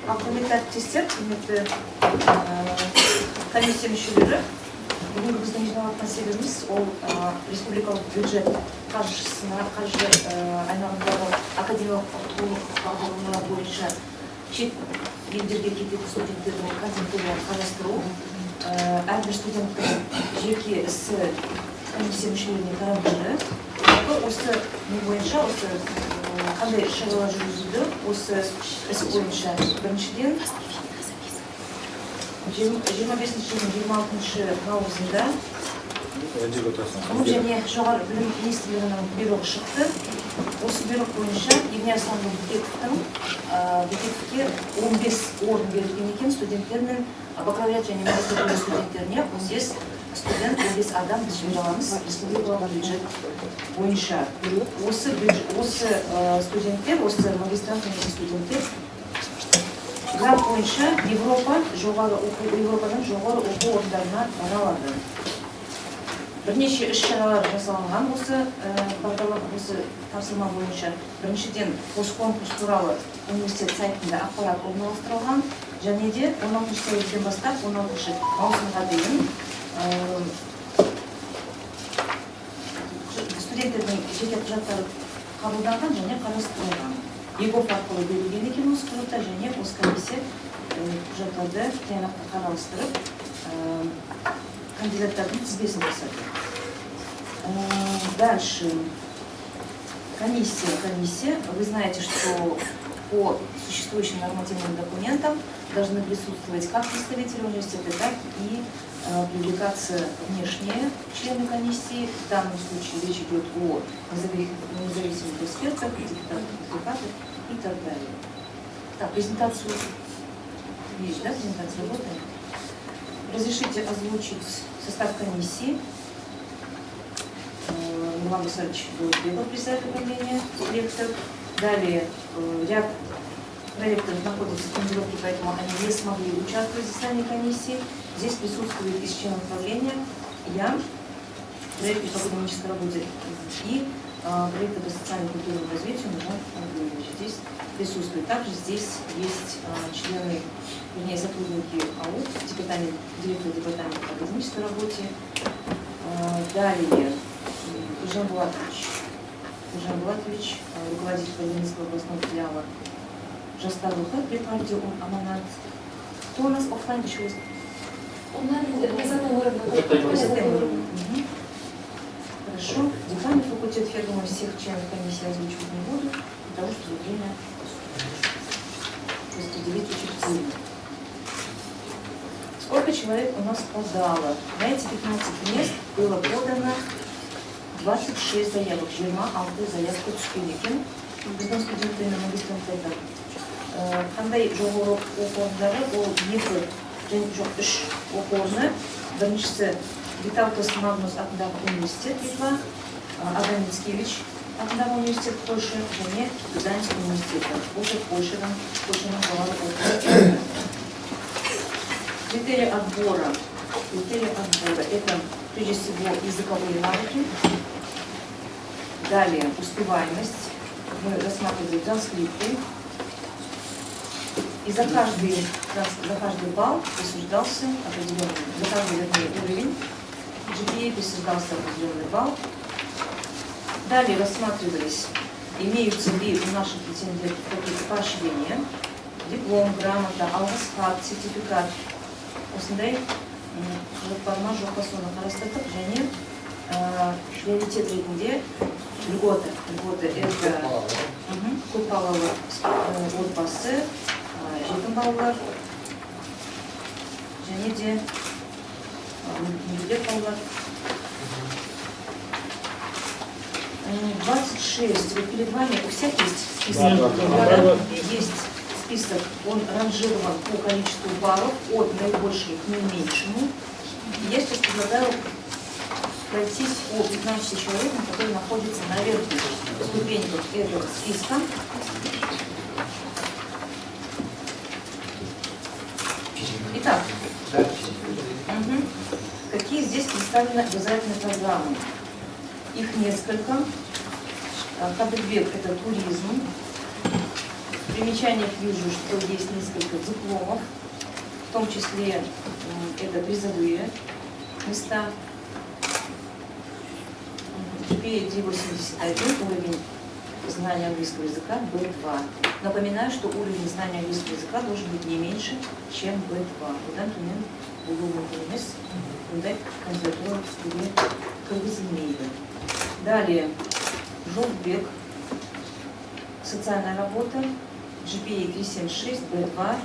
Құрметті әріптестер, құрметті комиссия мүшелері, бүгінгі біздің жиналатын себебіміз ол республикалық бюджет қаржысына, қаржы аймағындағы академиялық оқыту бағдарламалар бойынша шет елдерге кететін студенттердің контенттерін қарастыру, әрбір студенттің жеке ісі комиссия мүшелеріне таратылды. Осы не бойынша, осы қандай іс-шаралар жүргізілді, осы іс бойынша біріншіден 25 жылдың 26 наурызында және жоғары білім министрлігінің бұйрығы шықты. Осы бұйрық бойынша Евгений Бекетовке 15 орын берілген екен. Студенттер мен бакалавриат және магистратура студенттеріне 15 студент, 15 адам біз жібереміз республикалық бюджет бойынша. Осы студенттер, осы магистрант және студенттер грант бойынша Европаның жоғары оқу орындарына бара алады. Бірнеше іс-шаралар жасалынған осы тапсырма бойынша. Біріншіден, осы конкурс туралы университет сайтында ақпарат орналастырылған, және де 16 сәуірден бастап 16 маусымға дейін студенттердің жеке құжаттары қабылданған және қарастырылған. ЕГОП арқылы берілген екен осы құжаттар, және осы комиссия құжаттарды тиянақты қарастырып, кандидаттардың тізбесін жасады. Дальше. Комиссия. Вы знаете, что по существующим нормативным документам должны присутствовать как представители университета, так и привлекаться внешние члены комиссии. В данном случае речь идет о независимых экспертах, депутатах и так далее. Так, презентацию есть, да? Презентация работает. Разрешите озвучить состав комиссии. Иван Васильевич Глебов, председатель управления, директор. Далее ряд проектов находятся в командировке, поэтому они не смогли участвовать в заседании комиссии. Здесь присутствует из членов управления я, проект по экономической работе и проекты по социальному и культурному развитию Нуржан Андреевич. Здесь присутствует. Также здесь есть члены, вернее, сотрудники АУ, директор департамента по академической работе. Далее Жан Булатович, руководитель Калининского областного филиала Жастаруха, предприниматель Аманат. Кто у нас оффлайн еще есть? На заднем уровне. Хорошо. Декан факультет, я думаю, всех членов комиссии озвучивать не буду, для того, чтобы время распределить участие. Сколько человек у нас подало? На эти 15 мест было подано 26 заявок. 26 заявка түскенекен. Біздің студенттерінің магистранттардан. Қандай жоғары оқу орындары, ол 2 және жоқ 3 оқу орны. Біріншісі Витаутас Магнус атындағы университет Литва, Адам Мицкевич атындағы университет Польша және Гданьск университеті. Осы Польшаның жоғары оқу орны. Критерии отбора это прежде всего языковые навыки. Далее успеваемость. Мы рассматривали транскрипты. И за каждый балл присуждался определенный, за каждый уровень GPA присуждался определенный балл. Далее рассматривались, имеются ли у наших претендентов какие-то поощрения, диплом, грамота, алгасхат, сертификат. Осындай форма жоқасуына қарастырдық, және приоритет ретінде льготы. Это көпбалалы отбасы, жетім балалар, және де мүгедек балалар. 26. Вот перед вами у всех есть список. Есть список, он ранжирован по количеству баллов от наибольшего к наименьшему. Я сейчас предлагаю пройтись по 15 человекам, которые находятся на верхних ступеньках этого списка. Итак, какие здесь представлены обязательные программы? Их несколько. Кадыбек – это туризм. примечаниях вижу, что есть несколько дипломов, в том числе это призовые места. GPA 381, уровень знания английского языка B2. Напоминаю, что уровень знания английского языка должен быть не меньше, чем B2. Далее, Жолтбек, социальная работа, GPA 376, B2,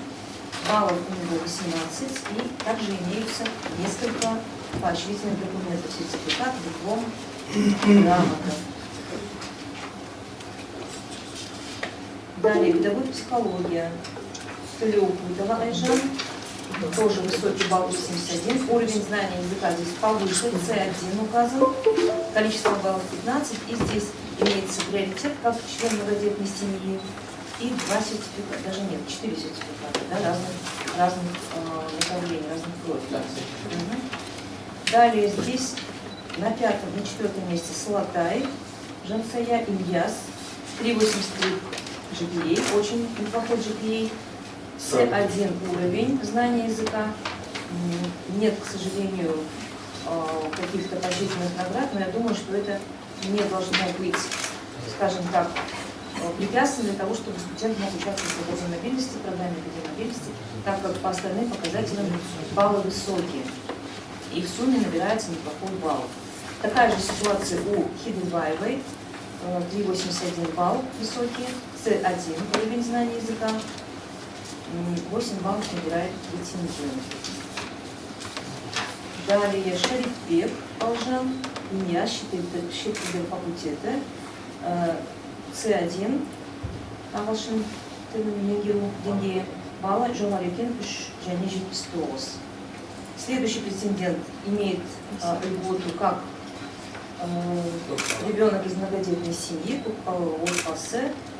баллов у него 18, и также имеются несколько поощрительных документов, сертификат, диплом, грамота. Далее, педагог психология, Толеупутова Айжан, тоже высокий балл 81, уровень знания языка здесь повыше, C1 указан, количество баллов 15, и здесь имеется приоритет как член многодетной семьи, и 2 сертификата, даже нет, 4 сертификата, да, разных направлений, разных профилей. Далее здесь на 5-м, на 4-м месте Салатай, Жансая, Ильяс, 383 GPA, очень неплохой GPA, C1 уровень знания языка. Нет, к сожалению, каких-то положительных наград, но я думаю, что это не должно быть, скажем так, препятствием для того, чтобы студент мог участвовать в свободной мобильности, в программе мобильности, так как по остальным показателям баллы высокие. И в сумме набирается неплохой балл. Такая же ситуация у Хидубаевой, 381 балл высокий, C1 уровень знания языка, 8 баллов набирает претендент. Далее Шарифбек Алжан, Илья, счетоводного факультета, C1, Алшин Деньги, балла Жомарекин Жанежи Пистос. Следующий претендент имеет льготу как ребенок из многодетной семьи,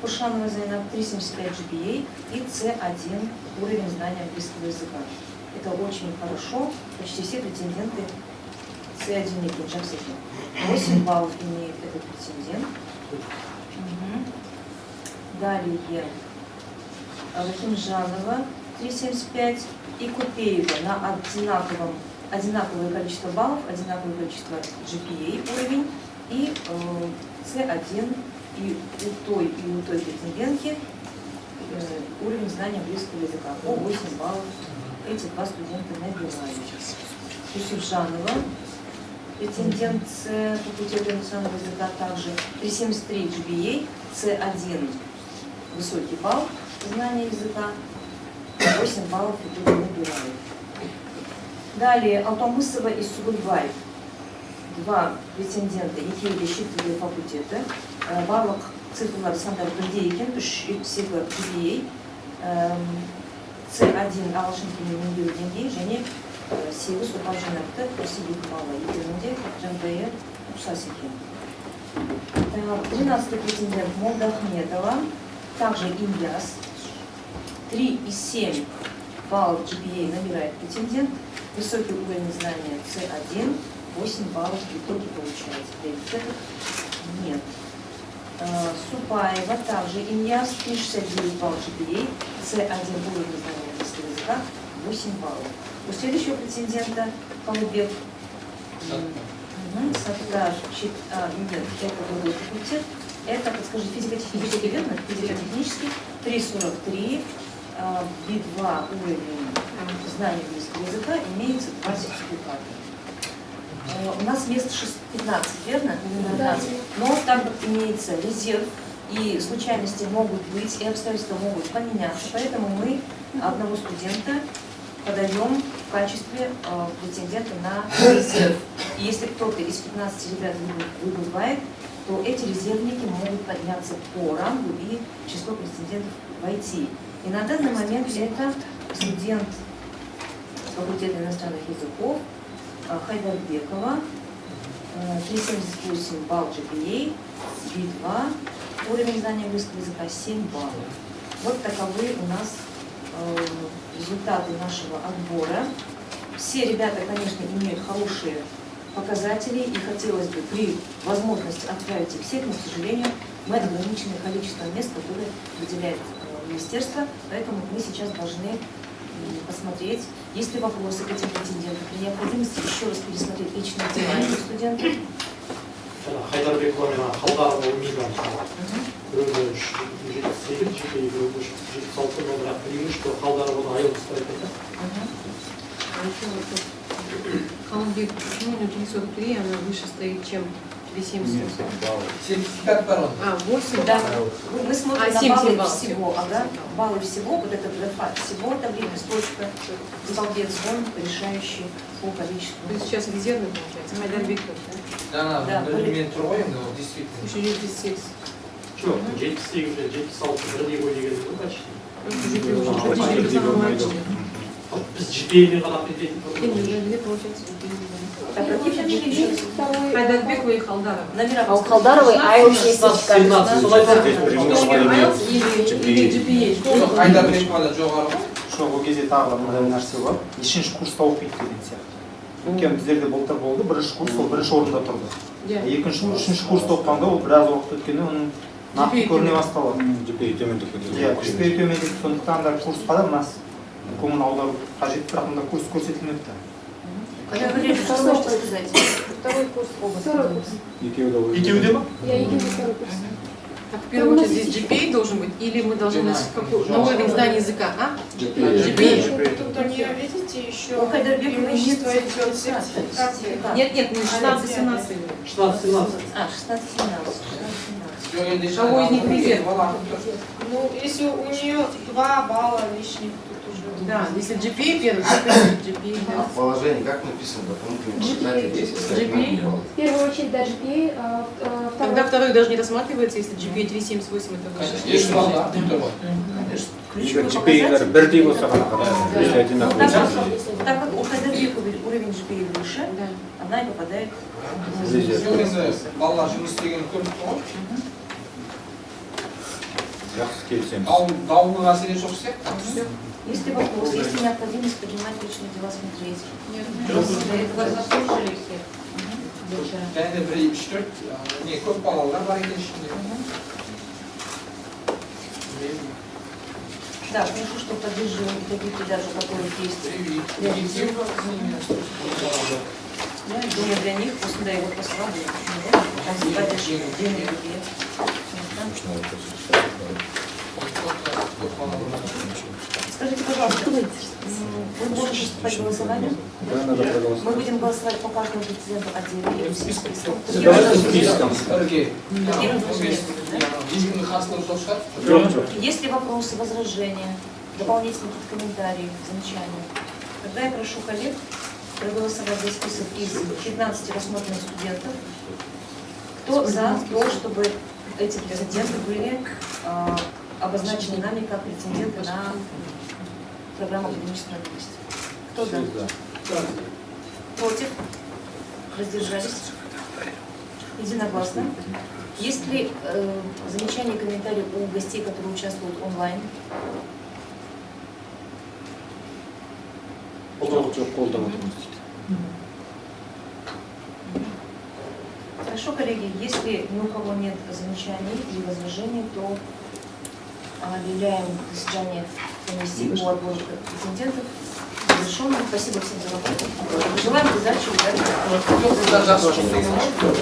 Кушанова Зайнаб, 375 GPA и C1 уровень знания английского языка. Это очень хорошо, почти все претенденты C1 не Кинджаксаки. 8 баллов имеет этот претендент. Далее Рахимжанова 375 и Купеева на одинаковое количество баллов, одинаковое количество GPA уровень и C1 и у той претендентки уровень знания английского языка по 8 баллов. Эти два студента набирают. Юсуфжанова, претендент с факультета иностранного языка, также 373 GPA, C1 высокий балл знания языка, 8 баллов которые набирают. Далее Алтамысова и Сугульбай, два претендента екеуі счетоводного факультета, барлық цифрлар сандар бірдей екен, 3 GPA, C1 ағылшын тілін меңгеру деңгейі және 8 оқу жинақта осы 2 балла екеуінде жағдайы ұқсас екен. 13-й претендент Молдахметова, также Ильяс, 3,7 баллов GPA набирает претендент, высокий уровень знания C1, 8 баллов в итоге получается. Приоритетов нет. Супаева, также Ильяс, 369 баллов GPA, C1 уровень знания английского языка, 8 баллов. У следующего претендента Колубек, Саттар, нет, это другой факультет, это, подскажи, физико-технический, верно? Физико-технический, 343, B2 уровень знания английского языка, имеется 2 сертификата. У нас мест 15, верно? 15. Но там имеется резерв, и случайности могут быть, и обстоятельства могут поменяться, поэтому мы одного студента подаем в качестве претендента на резерв. И если кто-то из 15 ребят выбывает, то эти резервники могут подняться по рангу и в число претендентов войти. И на данный момент это студент факультета иностранных языков Хайдарбекова, 378 балл GPA, B2, уровень знания английского языка 7 баллов. Вот таковы у нас результаты нашего отбора. Все ребята, конечно, имеют хорошие показатели, и хотелось бы при возможности отправить их всех, но, к сожалению, мы ограничены количеством мест, которые выделяет министерства, поэтому мы сейчас должны посмотреть, есть ли вопросы к этим претендентам, при необходимости еще раз пересмотреть личные дела этих студентов. Хайдарбекова мен Халдарова умидан біреуі 78, біреуі 76, но бірақ білемін, что Халдарованы айыл ұстайды. Халбек, почему у него 343, она выше стоит, чем 378? Сертификат барон. 8, Да, мы смотрим на 7 баллы баллов. всего, баллы всего, вот этот графа всего, таблица, точка, столбец, он решающий по количеству. То есть сейчас резервный получается, Хайдарбек, да? Да, Мен тұр ғой енді ол действительно. Еще 76. Жоқ, 78, 76, бірдей ғой деген ғой почти. Біз GPA-мен ғана претендент. Так, какие фамилии еще раз? Хайдарбекова и Халдарова. Номера А у Халдаровой IELTS есть 17, сертификат. солай Или GPA? Жоқ, Хайдарбекова жоғары ғой. Жоқ, ол кезде тағы мынандай нәрсе бар. Үшінші курста оқиды деген сияқты. Өйткені біздерде былтыр болды, бірінші курс ол бірінші орында тұрды. Екінші, үшінші курста оқығанда ол біраз уақыт өткенде оның нақты көріне басталады. GPA төмендеп кетеді. Иә, GPA төмендеп, сондықтан да курсқа да мына көңіл аудару қажет, бірақ мында курс көрсетілмепті. Когда вы говорите, что можете сказать? Второй курс оба. Второй курс. Екеуде ма? Я единственный второй курс. Так, в первую очередь здесь GPA должен быть, или мы должны на уровень знания языка, а? GPA. Тут у нее, видите, еще У Хайдарбекова есть преимущество идет сертификат. сертификат. Нет, ну 16-17. 16-17. А, 16-17. Жоқ, енді Кого из них резерв? Ну, если у нее 2 балла лишних, тут уже... Да, если GPA первый, то GPA, А да. в положении как написано дополнительные показатели есть, если GPA? В первую очередь, да, GPA, Тогда второй даже не рассматривается, если GPA 378 это выше. Еш балла тұр ғой. Конечно. Ключевой GPA-лер показатель. бірдей болса ғана қадағалайды. Если одинаково. Так как у Хайдарбекова уровень GPA выше, Да. она и попадает в Резерв. Жоқ, енді балалар жұмыс істегенін көріп тұр ғой. Жақсы келісеміз. Ал дауылға мәселе жоқ сияқты. Если вопрос, если необходимость поднимать личные дела, смотреть. Нет. Для этого заслушали все. Және де 1, 2, 3, 4 не көп балалар бар екен ішінде. Да, прошу, что поддерживаем таких даже, у которых есть. Ну, я думаю, для них, после его посла, Скажите, пожалуйста, вы можете приступать к голосованию? Да, надо проголосовать. Мы будем голосовать по каждому претенденту отдельно или в списке? Давайте списком. Бірге. Таким образом, да? Ешкімнің қарсылығы жоқ шығар. Есть ли вопросы, возражения, дополнительные какие-то комментарии, замечания? Тогда я прошу коллег проголосовать за список из 15 рассмотренных студентов. Кто за то, чтобы эти претенденты были обозначены нами как претенденты на программу академической мобильности? Кто за? Против? Воздержались? Единогласно. Есть ли замечания и комментарии у гостей, которые участвуют онлайн? Хорошо, коллеги, если ни у кого нет замечаний или возражений, то объявляем заседание комиссии по отбору претендентов завершенным. Спасибо всем за работу. Желаем удачи и удачи. Жоқ,